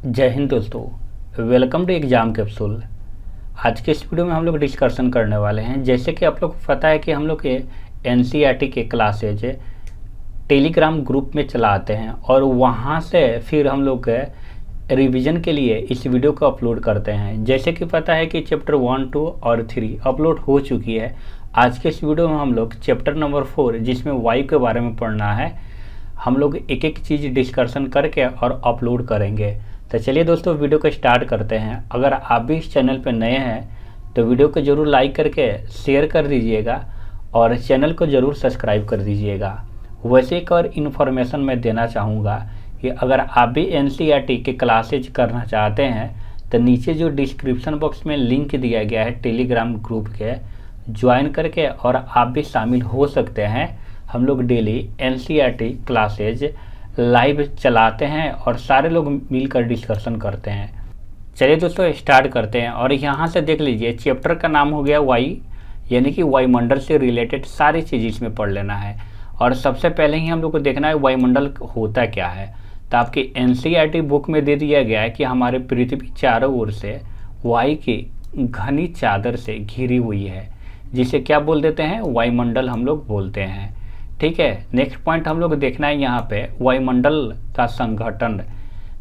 जय हिंद दोस्तों, welcome to exam capsule. आज के इस वीडियो में हम लोग डिस्कशन करने वाले हैं। जैसे कि आप लोग को पता है कि हम लोग के एनसीईआरटी के क्लासेज टेलीग्राम ग्रुप में चलाते हैं और वहाँ से फिर हम लोग रिवीजन के लिए इस वीडियो को अपलोड करते हैं। जैसे कि पता है कि चैप्टर 1, 2 और 3 अपलोड हो चुकी है। आज के इस वीडियो में हम लोग चैप्टर नंबर 4 जिसमें वायु के बारे में पढ़ना है, हम लोग एक एक चीज़ डिस्कशन करके और अपलोड करेंगे। तो चलिए दोस्तों, वीडियो को स्टार्ट करते हैं। अगर आप भी इस चैनल पर नए हैं तो वीडियो को ज़रूर लाइक करके शेयर कर दीजिएगा और चैनल को ज़रूर सब्सक्राइब कर दीजिएगा। वैसे एक और इन्फॉर्मेशन मैं देना चाहूँगा कि अगर आप भी एनसीईआरटी के क्लासेज करना चाहते हैं तो नीचे जो डिस्क्रिप्शन बॉक्स में लिंक दिया गया है टेलीग्राम ग्रुप के, ज्वाइन करके और आप भी शामिल हो सकते हैं। हम लोग डेली एनसीईआरटी क्लासेज लाइव चलाते हैं और सारे लोग मिलकर डिस्कशन करते हैं। चलिए दोस्तों स्टार्ट करते हैं। और यहाँ से देख लीजिए, चैप्टर का नाम हो गया वायु, यानी कि वायुमंडल से रिलेटेड सारी चीज़ इसमें पढ़ लेना है। और सबसे पहले ही हम लोग को देखना है वायुमंडल होता क्या है। तो आपकी एनसीईआरटी बुक में दे दिया गया है कि हमारे पृथ्वी चारों ओर से वायु की घनी चादर से घिरी हुई है, जिसे क्या बोल देते हैं, वायुमंडल हम लोग बोलते हैं। ठीक है, नेक्स्ट पॉइंट हम लोग देखना है यहाँ पे वायुमंडल का संगठन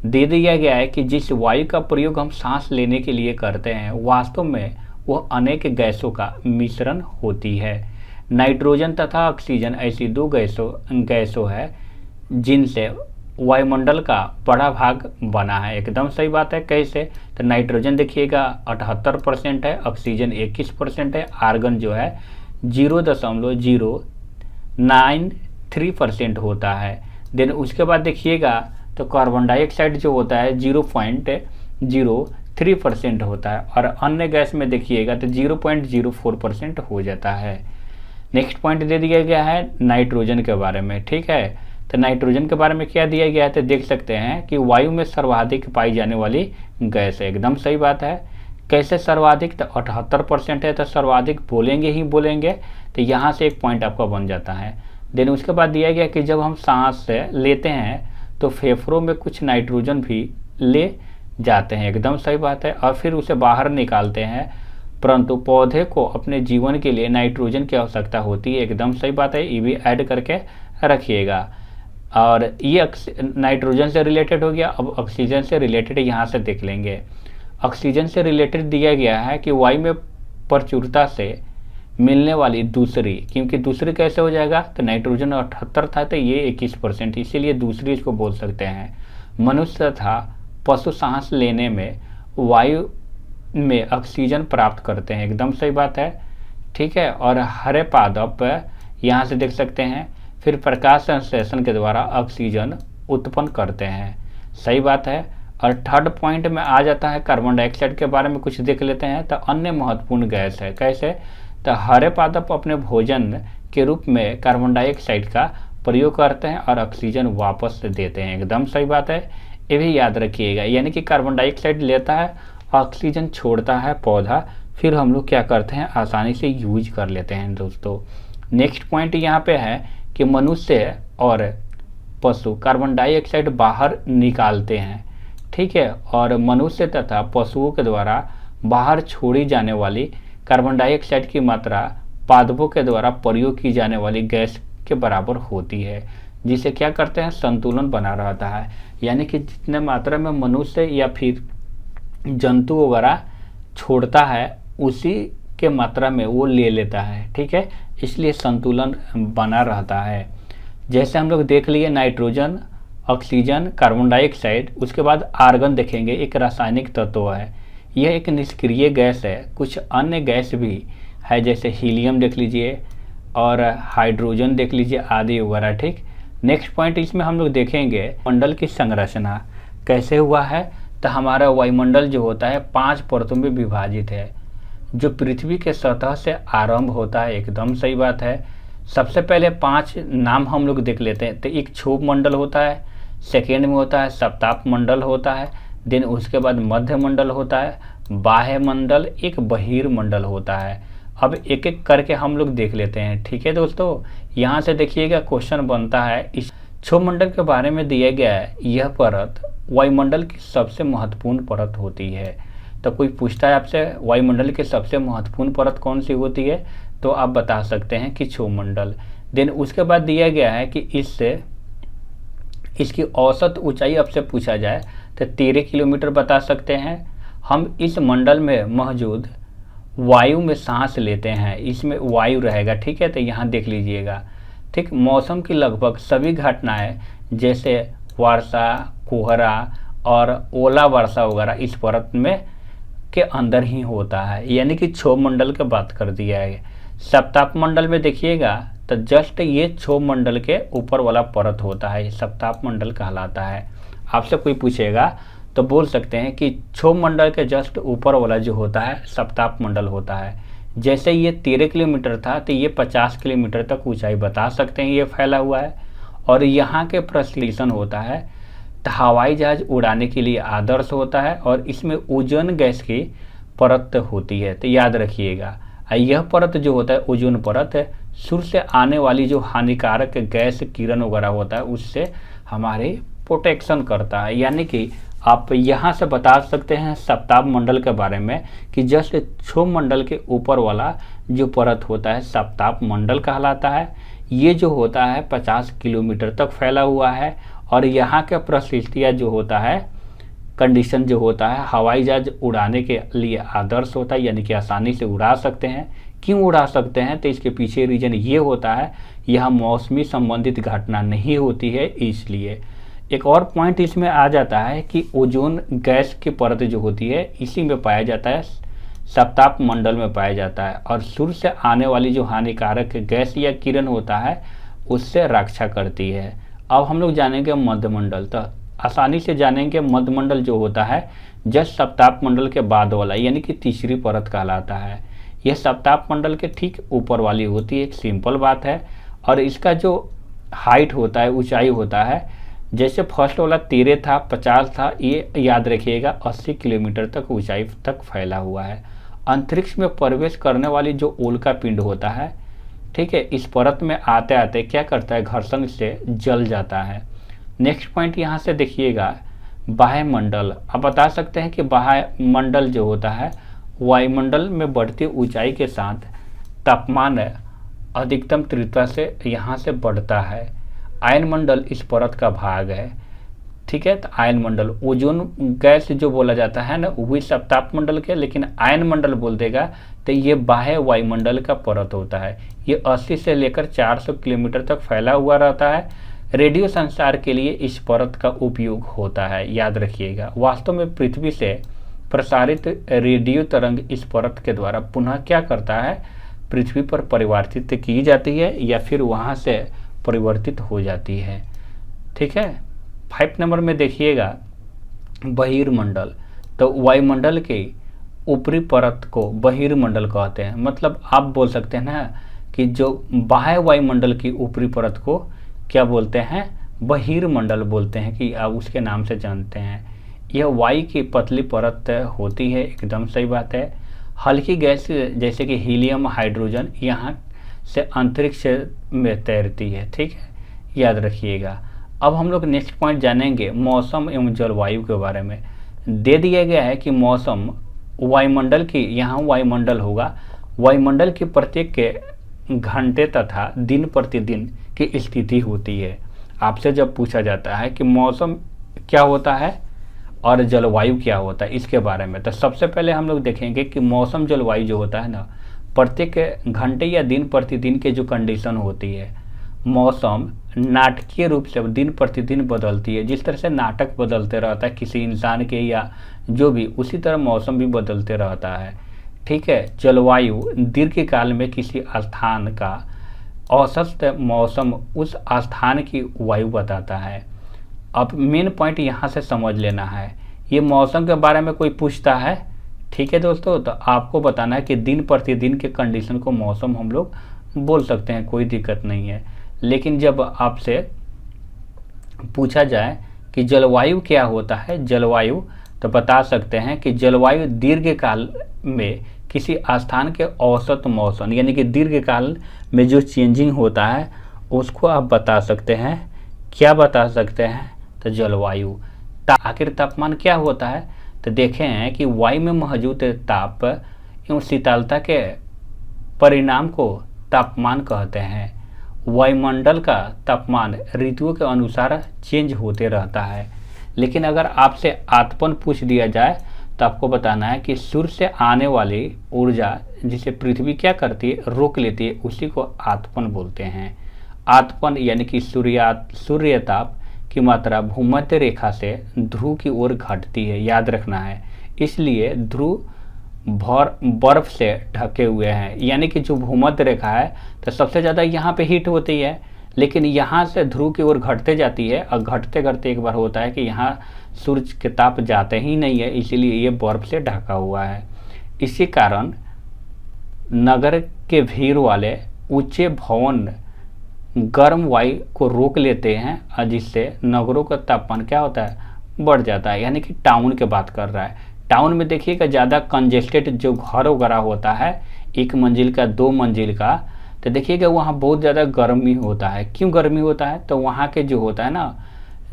दे दिया गया है कि जिस वायु का प्रयोग हम सांस लेने के लिए करते हैं वास्तव में वह अनेक गैसों का मिश्रण होती है। नाइट्रोजन तथा ऑक्सीजन ऐसी दो गैसों है जिनसे वायुमंडल का बड़ा भाग बना है। एकदम सही बात है। कैसे? तो नाइट्रोजन देखिएगा 78% है, ऑक्सीजन 21% है, आर्गन जो है 0.093% होता है। देन उसके बाद देखिएगा तो कार्बन डाइऑक्साइड जो होता है 0.03% होता है और अन्य गैस में देखिएगा तो 0.04% हो जाता है। नेक्स्ट पॉइंट दे दिया गया है नाइट्रोजन के बारे में। ठीक है, तो नाइट्रोजन के बारे में क्या दिया गया है तो देख सकते हैं कि वायु में सर्वाधिक पाई जाने वाली गैस है। एकदम सही बात है। कैसे सर्वाधिक? तो 78% है, तो सर्वाधिक बोलेंगे ही बोलेंगे। तो यहाँ से एक पॉइंट आपका बन जाता है। देन उसके बाद दिया गया कि जब हम सांस लेते हैं तो फेफड़ों में कुछ नाइट्रोजन भी ले जाते हैं। एकदम सही बात है। और फिर उसे बाहर निकालते हैं, परंतु पौधे को अपने जीवन के लिए नाइट्रोजन की आवश्यकता होती है। एकदम सही बात है, ये भी ऐड करके रखिएगा। और ये नाइट्रोजन से रिलेटेड हो गया। अब ऑक्सीजन से रिलेटेड यहाँ से देख लेंगे। ऑक्सीजन से रिलेटेड दिया गया है कि वायु में प्रचुरता से मिलने वाली दूसरी, क्योंकि दूसरी कैसे हो जाएगा तो नाइट्रोजन 78 था तो ये 21%, इसीलिए दूसरी इसको बोल सकते हैं। मनुष्य तथा पशु सांस लेने में वायु में ऑक्सीजन प्राप्त करते हैं। एकदम सही बात है। ठीक है, और हरे पादप यहाँ से देख सकते हैं फिर प्रकाश संश्लेषण के द्वारा ऑक्सीजन उत्पन्न करते हैं। सही बात है। और थर्ड पॉइंट में आ जाता है कार्बन डाइऑक्साइड के बारे में कुछ देख लेते हैं। तो अन्य महत्वपूर्ण गैस है। कैसे? तो हरे पादप अपने भोजन के रूप में कार्बन डाइऑक्साइड का प्रयोग करते हैं और ऑक्सीजन वापस देते हैं। एकदम सही बात है, ये भी याद रखिएगा। यानी कि कार्बन डाइऑक्साइड लेता है, ऑक्सीजन छोड़ता है पौधा, फिर हम लोग क्या करते हैं, आसानी से यूज कर लेते हैं दोस्तों। नेक्स्ट पॉइंट यहाँ पे है कि मनुष्य और पशु कार्बन डाइऑक्साइड बाहर निकालते हैं। ठीक है, और मनुष्य तथा पशुओं के द्वारा बाहर छोड़ी जाने वाली कार्बन डाइऑक्साइड की मात्रा पादपों के द्वारा प्रयोग की जाने वाली गैस के बराबर होती है, जिसे क्या करते हैं, संतुलन बना रहता है। यानी कि जितने मात्रा में मनुष्य या फिर जंतु वगैरह छोड़ता है उसी के मात्रा में वो ले लेता है। ठीक है, इसलिए संतुलन बना रहता है। जैसे हम लोग देख लिए नाइट्रोजन, ऑक्सीजन, कार्बन डाइऑक्साइड, उसके बाद आर्गन देखेंगे, एक रासायनिक तत्व है। यह एक निष्क्रिय गैस है। कुछ अन्य गैस भी है जैसे हीलियम देख लीजिए और हाइड्रोजन देख लीजिए आदि वगैरह। ठीक, नेक्स्ट पॉइंट इसमें हम लोग देखेंगे मंडल की संरचना कैसे हुआ है। तो हमारा वायुमंडल जो होता है 5 परतों में विभाजित है, जो पृथ्वी के सतह से आरंभ होता है। एकदम सही बात है। सबसे पहले 5 नाम हम लोग देख लेते हैं। तो एक क्षोभ मंडल होता है, सेकेंड में होता है सप्ताप मंडल होता है, देन उसके बाद मध्य मंडल होता है, बाह्य मंडल, एक बहिर्मंडल होता है। अब एक एक करके हम लोग देख लेते हैं। ठीक है दोस्तों, यहाँ से देखिएगा क्वेश्चन बनता है इस क्षोभमंडल के बारे में दिया गया है, यह परत वायुमंडल की सबसे महत्वपूर्ण परत होती है। तो कोई पूछता है आपसे वायुमंडल की सबसे महत्वपूर्ण परत कौन सी होती है, तो आप बता सकते हैं कि क्षोभमंडल। देन उसके बाद दिया गया है कि इसकी औसत ऊंचाई आपसे पूछा जाए तो 13 किलोमीटर बता सकते हैं। हम इस मंडल में मौजूद वायु में सांस लेते हैं, इसमें वायु रहेगा, ठीक है। तो यहाँ देख लीजिएगा, ठीक। मौसम की लगभग सभी घटनाएं जैसे वर्षा, कोहरा और ओला वर्षा वगैरह इस परत में के अंदर ही होता है, यानी कि क्षोभमंडल की बात कर दिया है। सप्ताप मंडल में देखिएगा तो जस्ट ये क्षोभमंडल के ऊपर वाला परत होता है, ये सप्ताप मंडल कहलाता है। आपसे कोई पूछेगा तो बोल सकते हैं कि क्षोभमंडल के जस्ट ऊपर वाला जो होता है सप्ताप मंडल होता है। जैसे ये 13 किलोमीटर था तो ये 50 किलोमीटर तक ऊंचाई बता सकते हैं ये फैला हुआ है। और यहाँ के प्रश्लेषण होता है तो हवाई जहाज उड़ाने के लिए आदर्श होता है और इसमें ओजोन गैस की परत होती है, तो याद रखिएगा। यह परत जो होता है ओजोन परत है, सूर्य से आने वाली जो हानिकारक गैस किरण वगैरह होता है उससे हमारे प्रोटेक्शन करता है। यानी कि आप यहाँ से बता सकते हैं सप्ताप मंडल के बारे में कि जस्ट क्षोभमंडल के ऊपर वाला जो परत होता है सप्ताप मंडल कहलाता है। ये जो होता है 50 किलोमीटर तक फैला हुआ है और यहाँ के परिस्थितियाँ जो होता है कंडीशन जो होता है हवाई जहाज उड़ाने के लिए आदर्श होता है, यानी कि आसानी से उड़ा सकते हैं। क्यों उड़ा सकते हैं, तो इसके पीछे रीजन ये होता है यह मौसमी संबंधित घटना नहीं होती है, इसलिए। एक और पॉइंट इसमें आ जाता है कि ओजोन गैस की परत जो होती है इसी में पाया जाता है, सप्ताप मंडल में पाया जाता है और सूर्य से आने वाली जो हानिकारक गैस या किरण होता है उससे रक्षा करती है। अब हम लोग जानेंगे मध्यमंडल, तो आसानी से जानेंगे मध्यमंडल जो होता है जस्ट सप्ताप मंडल के बाद वाला, यानी कि तीसरी परत कहलाता है। यह सप्ताप मंडल के ठीक ऊपर वाली होती है, एक सिंपल बात है। और इसका जो हाइट होता है, ऊंचाई होता है, जैसे फर्स्ट वाला 13 था, 50 था, ये याद रखिएगा 80 किलोमीटर तक ऊंचाई तक फैला हुआ है। अंतरिक्ष में प्रवेश करने वाली जो उल्का पिंड होता है, ठीक है, इस परत में आते आते क्या करता है, घर्षण से जल जाता है। नेक्स्ट पॉइंट यहाँ से देखिएगा बाह्यमंडल। आप बता सकते हैं कि बाह्यमंडल जो होता है वायुमंडल में बढ़ती ऊंचाई के साथ तापमान अधिकतम तीव्रता से यहाँ से बढ़ता है। आयनमंडल इस परत का भाग है, ठीक है। तो आयनमंडल ओजोन गैस जो बोला जाता है ना वही सप्ताप मंडल के, लेकिन आयनमंडल बोल देगा तो ये बाह्य वायुमंडल का परत होता है। ये 80 से लेकर 400 किलोमीटर तक फैला हुआ रहता है। रेडियो संचार के लिए इस परत का उपयोग होता है, याद रखिएगा। वास्तव में पृथ्वी से प्रसारित रेडियो तरंग इस परत के द्वारा पुनः क्या करता है, पृथ्वी पर परिवर्तित की जाती है या फिर वहाँ से परिवर्तित हो जाती है, ठीक है। 5 नंबर में देखिएगा बहिर्मंडल। तो वायुमंडल के ऊपरी परत को बहिर्मंडल कहते हैं। मतलब आप बोल सकते हैं ना कि जो बाह्य वायुमंडल की ऊपरी परत को क्या बोलते हैं, बहिर्मंडल बोलते हैं, कि आप उसके नाम से जानते हैं। यह वायु की पतली परत होती है, एकदम सही बात है। हल्की गैस जैसे कि हीलियम, हाइड्रोजन यहाँ से अंतरिक्ष में तैरती है, ठीक है, याद रखिएगा। अब हम लोग नेक्स्ट पॉइंट जानेंगे मौसम एवं जलवायु के बारे में। दे दिया गया है कि मौसम वायुमंडल की, यहाँ वायुमंडल होगा, वायुमंडल की प्रत्येक घंटे तथा दिन प्रतिदिन की स्थिति होती है। आपसे जब पूछा जाता है कि मौसम क्या होता है और जलवायु क्या होता है इसके बारे में, तो सबसे पहले हम लोग देखेंगे कि मौसम जलवायु जो होता है ना, प्रत्येक घंटे या दिन प्रतिदिन के जो कंडीशन होती है। मौसम नाटकीय रूप से दिन प्रतिदिन बदलती है, जिस तरह से नाटक बदलते रहता है किसी इंसान के या जो भी, उसी तरह मौसम भी बदलते रहता है, ठीक है। जलवायु दीर्घकाल में किसी स्थान का औसत मौसम उस स्थान की वायु बताता है। अब मेन पॉइंट यहाँ से समझ लेना है, ये मौसम के बारे में कोई पूछता है, ठीक है दोस्तों, तो आपको बताना है कि दिन प्रतिदिन के कंडीशन को मौसम हम लोग बोल सकते हैं, कोई दिक्कत नहीं है। लेकिन जब आपसे पूछा जाए कि जलवायु क्या होता है, जलवायु, तो बता सकते हैं कि जलवायु दीर्घकाल में किसी स्थान के औसत मौसम, यानी कि दीर्घकाल में जो चेंजिंग होता है उसको आप बता सकते हैं क्या बता सकते हैं, तो जलवायु। आखिर तापमान क्या होता है, तो देखें हैं कि वायु में मौजूद ताप एवं शीतलता के परिणाम को तापमान कहते हैं। वायुमंडल का तापमान ऋतुओं के अनुसार चेंज होते रहता है। लेकिन अगर आपसे आतपन पूछ दिया जाए तो आपको बताना है कि सूर्य से आने वाली ऊर्जा जिसे पृथ्वी क्या करती है, रोक लेती है, उसी को आतपन बोलते हैं। आतपन यानी कि सूर्यताप की मात्रा भूमध्य रेखा से ध्रुव की ओर घटती है, याद रखना है। इसलिए ध्रुव बर्फ से ढके हुए हैं, यानी कि जो भूमध्य रेखा है तो सबसे ज़्यादा यहाँ पे हीट होती है, लेकिन यहाँ से ध्रुव की ओर घटते जाती है और घटते घटते एक बार होता है कि यहाँ सूर्य के ताप जाते ही नहीं है, इसीलिए ये बर्फ से ढका हुआ है। इसी कारण नगर के भीड़ वाले ऊंचे भवन गर्म वायु को रोक लेते हैं और जिससे नगरों का तापमान क्या होता है, बढ़ जाता है। यानी कि टाउन की बात कर रहा है। टाउन में देखिएगा ज़्यादा कंजेस्टेड जो घर वगैरह होता है, 1 मंजिल का 2 मंजिल का, तो देखिएगा वहाँ बहुत ज़्यादा गर्मी होता है। क्यों गर्मी होता है, तो वहाँ के जो होता है ना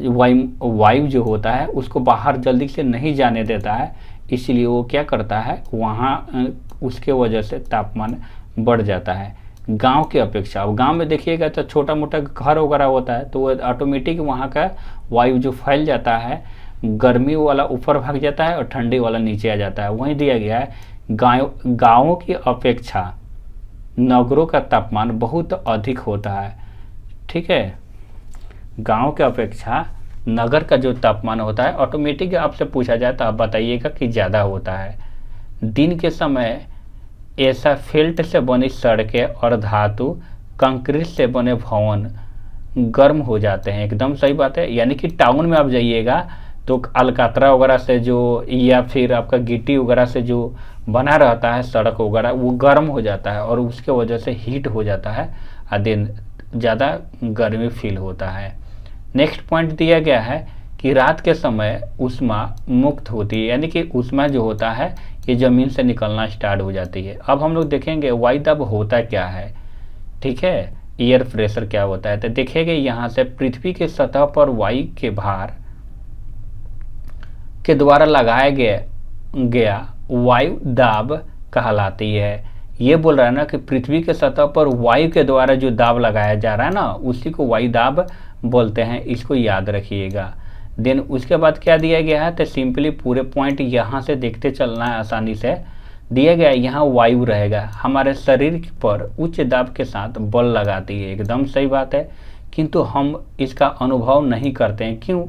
वायु जो होता है उसको बाहर जल्दी से नहीं जाने देता है, इसलिए वो क्या करता है वहाँ उसके वजह से तापमान बढ़ जाता है गांव की अपेक्षा। अब गांव में देखिएगा तो छोटा मोटा घर वगैरह होता है, तो वो ऑटोमेटिक वहाँ का वायु जो फैल जाता है, गर्मी वाला ऊपर भाग जाता है और ठंडी वाला नीचे आ जाता है। वहीं दिया गया है गाँवों की अपेक्षा नगरों का तापमान बहुत अधिक होता है। ठीक है, गांव के अपेक्षा नगर का जो तापमान होता है ऑटोमेटिक आपसे पूछा जाए तो आप बताइएगा कि ज़्यादा होता है। दिन के समय ऐसा फेल्ट से बनी सड़कें और धातु कंक्रीट से बने भवन गर्म हो जाते हैं। एकदम सही बात है। यानी कि टाउन में आप जाइएगा तो अलकातरा वगैरह से जो या फिर आपका गिट्टी वगैरह से जो बना रहता है सड़क वगैरह, वो गर्म हो जाता है और उसके वजह से हीट हो जाता है और दिन ज़्यादा गर्मी फील होता है। नेक्स्ट पॉइंट दिया गया है कि रात के समय ऊष्मा मुक्त होती है, यानी कि ऊष्मा जो होता है ये ज़मीन से निकलना स्टार्ट हो जाती है। अब हम लोग देखेंगे वायुदाब होता क्या है, ठीक है, एयर प्रेशर क्या होता है। तो देखेंगे यहाँ से पृथ्वी के सतह पर वायु के भार के द्वारा लगाया गया वायु दाब कहलाती है। ये बोल रहा है ना कि पृथ्वी के सतह पर वायु के द्वारा जो दाब लगाया जा रहा है ना, उसी को वायु दाब बोलते हैं, इसको याद रखिएगा। देन उसके बाद क्या दिया गया है, तो सिंपली पूरे पॉइंट यहाँ से देखते चलना है आसानी से। दिया गया है यहाँ वायु रहेगा, हमारे शरीर पर उच्च दाब के साथ बल लगाती है। एकदम सही बात है, किंतु हम इसका अनुभव नहीं करते हैं। क्यों?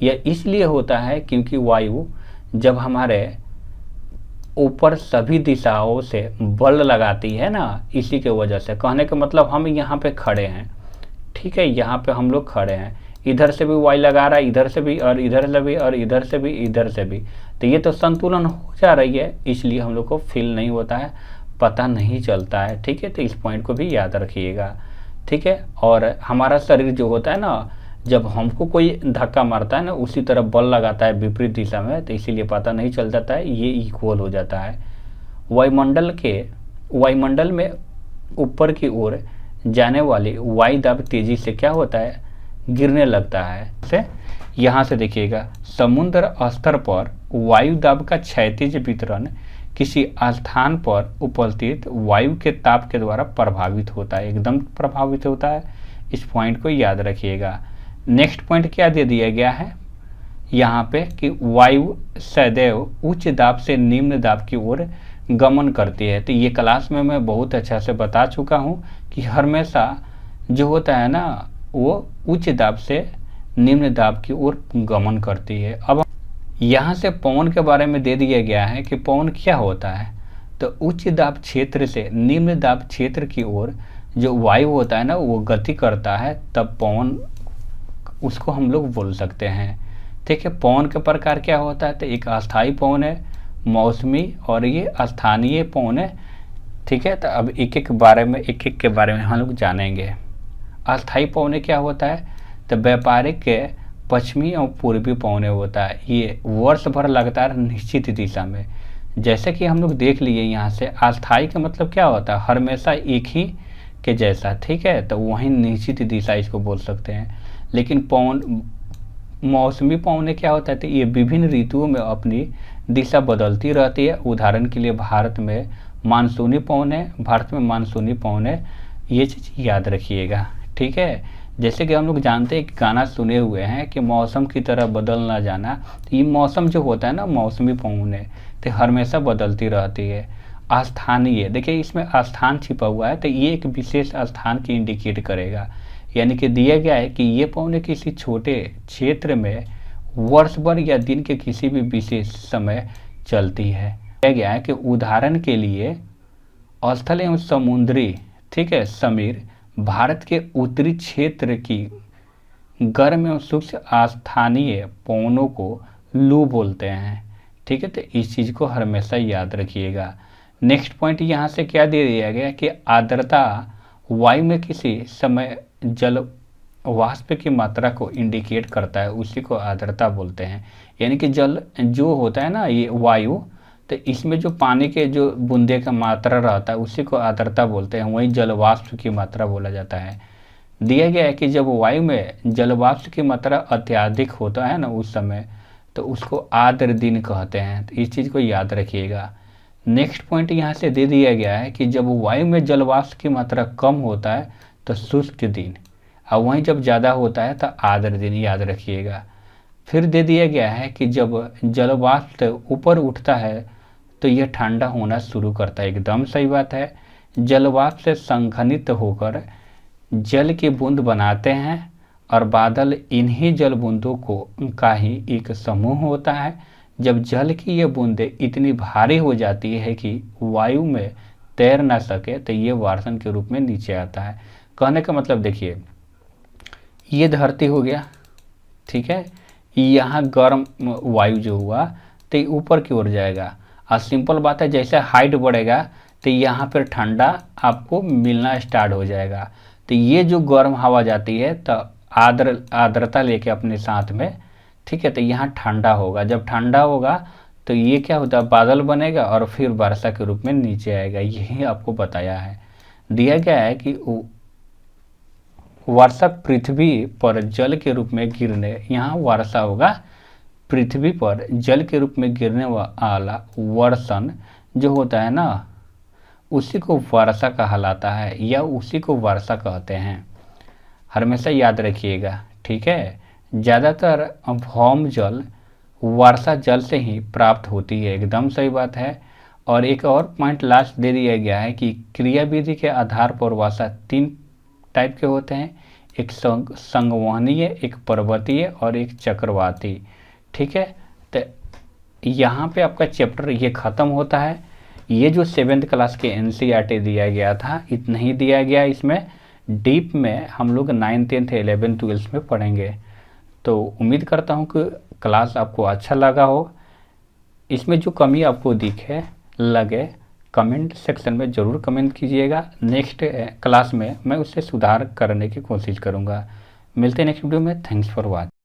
यह इसलिए होता है क्योंकि वायु जब हमारे ऊपर सभी दिशाओं से बल लगाती है ना, इसी के वजह से। कहने का मतलब हम यहाँ पे खड़े हैं, ठीक है, यहाँ पे हम लोग खड़े हैं, इधर से भी वायु लगा रहा है, इधर से भी और इधर से भी और इधर से भी इधर से भी, तो ये तो संतुलन हो जा रही है, इसलिए हम लोग को फील नहीं होता है, पता नहीं चलता है। ठीक है, तो इस पॉइंट को भी याद रखिएगा। ठीक है, और हमारा शरीर जो होता है ना, जब हमको कोई धक्का मारता है ना, उसी तरह बल लगाता है विपरीत दिशा में, तो इसीलिए पता नहीं चल जाता है, ये इक्वल हो जाता है। वायुमंडल में ऊपर की ओर जाने वाली वायु दाब तेजी से क्या होता है, गिरने लगता है। यहाँ से देखिएगा, समुद्र स्तर पर वायु दाब का क्षैतिज वितरण किसी स्थान पर उपस्थित वायु के ताप के द्वारा प्रभावित होता है। एकदम प्रभावित होता है, इस पॉइंट को याद रखिएगा। नेक्स्ट पॉइंट क्या दे दिया गया है यहाँ पे कि वायु सदैव उच्च दाब से निम्न दाब की ओर गमन करती है। तो ये क्लास में मैं बहुत अच्छा से बता चुका हूँ कि हमेशा जो होता है ना, वो उच्च दाब से निम्न दाब की ओर गमन करती है। अब यहाँ से पवन के बारे में दे दिया गया है कि पवन क्या होता है। तो उच्च दाब क्षेत्र से निम्न दाब क्षेत्र की ओर जो वायु होता है ना, वो गति करता है, तब पवन उसको हम लोग बोल सकते हैं। ठीक है, पवन के प्रकार क्या होता है, तो एक अस्थायी पवन है, मौसमी, और ये स्थानीय पवन है। ठीक है, तो अब एक एक के बारे में हम लोग जानेंगे। अस्थायी पवन क्या होता है, तो व्यापारिक के पश्चिमी और पूर्वी पवन होता है। ये वर्ष भर लगातार निश्चित दिशा में, जैसे कि हम लोग देख लिए यहाँ से। अस्थायी का मतलब क्या होता है, हमेशा एक ही के जैसा। ठीक है, तो वहीं निश्चित दिशा इसको बोल सकते हैं। लेकिन मौसमी पवनें क्या होता है, तो ये विभिन्न ऋतुओं में अपनी दिशा बदलती रहती है। उदाहरण के लिए भारत में मानसूनी पवनें, ये चीज़ याद रखिएगा, ठीक है। जैसे कि हम लोग जानते हैं कि गाना सुने हुए हैं कि मौसम की तरह बदल ना जाना, तो ये मौसम जो होता है ना, मौसमी पवनें तो हमेशा बदलती रहती है। स्थानीय, देखिए इसमें स्थान छिपा हुआ है, तो ये एक विशेष स्थान की इंडिकेट करेगा, यानी कि दिया गया है कि ये पवनें किसी छोटे क्षेत्र में वर्ष भर या दिन के किसी भी विशेष समय चलती है। दिया गया है कि उदाहरण के लिए स्थल एवं समुद्री, ठीक है, समीर भारत के उत्तरी क्षेत्र की गर्म एवं सूक्ष्म स्थानीय पवनों को लू बोलते हैं, ठीक है। तो इस चीज़ को हमेशा याद रखिएगा। नेक्स्ट पॉइंट यहाँ से क्या दे दिया गया कि आर्द्रता वायु में किसी समय जल वाष्प की मात्रा को इंडिकेट करता है, उसी को आर्द्रता बोलते हैं। यानी कि जल जो होता है ना, ये वायु, तो इसमें जो पानी के जो बूंदे का मात्रा रहता है उसी को आर्द्रता बोलते हैं, वही जल वाष्प की मात्रा बोला जाता है। दिया गया है कि जब वायु में जल वाष्प की मात्रा अत्यधिक होता है ना उस समय, तो उसको आर्द्र दिन कहते हैं। तो इस चीज़ को याद रखिएगा। नेक्स्ट पॉइंट यहाँ से दे दिया गया है कि जब वायु में जल वाष्प की मात्रा कम होता है तो शुष्क दिन, और वहीं जब ज़्यादा होता है तो आर्द्र दिन, याद रखिएगा। फिर दे दिया गया है कि जब जल वाष्प ऊपर उठता है तो यह ठंडा होना शुरू करता है, एकदम सही बात है। जल वाष्प से संघनित होकर जल की बूंद बनाते हैं और बादल इन्हीं जल बूंदों का ही एक समूह होता है। जब जल की ये बूंदें इतनी भारी हो जाती है कि वायु में तैर ना सके तो ये वाष्प के रूप में नीचे आता है। कहने का मतलब देखिए, ये धरती हो गया, ठीक है, यहाँ गर्म वायु जो हुआ तो ऊपर की ओर जाएगा, और सिंपल बात है जैसे हाइट बढ़ेगा तो यहाँ पर ठंडा आपको मिलना स्टार्ट हो जाएगा। तो ये जो गर्म हवा जाती है तो आर्द्रता लेके अपने साथ में, ठीक है, तो यहाँ ठंडा होगा। जब ठंडा होगा तो ये क्या होता है, बादल बनेगा और फिर वर्षा के रूप में नीचे आएगा। यही आपको बताया है। दिया गया है कि वर्षा पृथ्वी पर जल के रूप में गिरने, यहाँ वर्षा होगा, पृथ्वी पर जल के रूप में गिरने वाला वर्षण जो होता है ना, उसी को वर्षा कहलाता है या उसी को वर्षा कहते हैं। हमेशा याद रखिएगा, ठीक है। ज़्यादातर भौम जल वर्षा जल से ही प्राप्त होती है, एकदम सही बात है। और एक और पॉइंट लास्ट दे दिया गया है कि क्रियाविधि के आधार पर वर्षा 3 टाइप के होते हैं, एक संवहनीय, एक पर्वतीय और एक चक्रवाती, ठीक है। तो यहाँ पे आपका चैप्टर ये ख़त्म होता है। ये जो 7th क्लास के NCERT दिया गया था, इतना ही दिया गया। इसमें डीप में हम लोग 9th 10th 11th 12th में पढ़ेंगे। तो उम्मीद करता हूँ कि क्लास आपको अच्छा लगा हो। इसमें जो कमी आपको दिखे लगे, कमेंट सेक्शन में ज़रूर कमेंट कीजिएगा। नेक्स्ट क्लास में मैं उससे सुधार करने की कोशिश करूँगा। मिलते हैं नेक्स्ट वीडियो में। Thanks for watching.